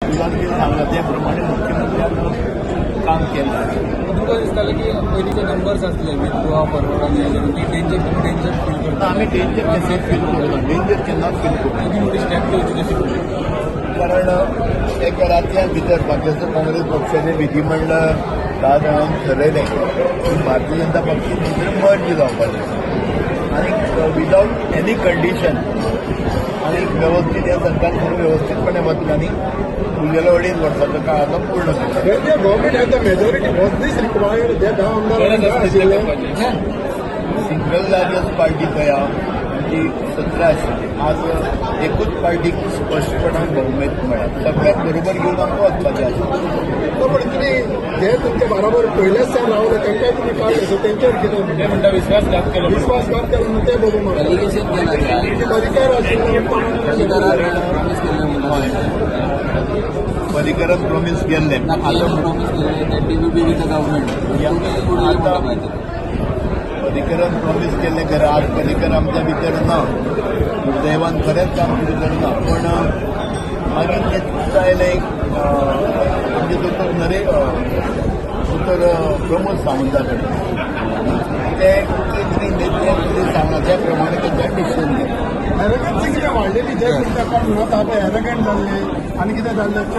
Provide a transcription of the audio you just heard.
सुरुवातीला सांगला त्या प्रमाणे मुख्यमंत्र्यांना काम केलं. तुमकां दिसतालें की पयलींचे नंबर्स आसले गोवा फॉरवर्ड डेंजर फील करता. आम्ही डेंजर केन्नाच फील करूना, डेंजर केन्नाच फील करूना. किती मोठी स्टेप घेवची कशी कारण एका रातच्यान भितर बाकीच्या काँग्रेस पक्षाने विधिमंडळ 10 जाणांनी ठरयलें की भारतीय जनता पक्षाची भितर मर्ज जावपाचें आनी विदावट एनी कंडिशन आनी व्यवस्थीत ह्या सरकार व्यवस्थीतपणे वतलें आनी उरलेल्या 2.5 वर्साचो काळ आतां पूर्ण केला. Government has the majority was this required जे 10 आमदार सिंगल लार्जस्ट पार्टी खंय आहा ती 17 आशिल्ली. आज एकूच पार्टीक स्पश्टपणान भोवमेत मेळ्ळ्या. सगळ्यात बरोबर घेवन आमकां वचपाचें आसा. पण तुमी जे तुमच्या बरोबर पयलेच साल रावले तांकांय तुमी काढले सो तेंचेर कितें ते म्हणटा विश्वासघात केलो. विश्वासघात केलो न्हू ते बघून अधिकार पर्रीकरान प्रॉमीस केल्लें पर्रीकरान प्रॉमीस केल्लें खरें. आज पर्रीकर आमच्या भितर ना, दुर्दैवान खरेंच काम भितर ना. पण मागीर तेच आयलें आमचे दोतोर दोतोर प्रमोद सावंता कडेन ते कितें कितें सांगला त्या प्रमाणे तेंच्यान डिसिजन घेतलें. एरोगन्सी कितें वाडलेली जे तुमच्या म्हणत आहा ते एरोगंट जाल्ले आनी कितें जाल्लें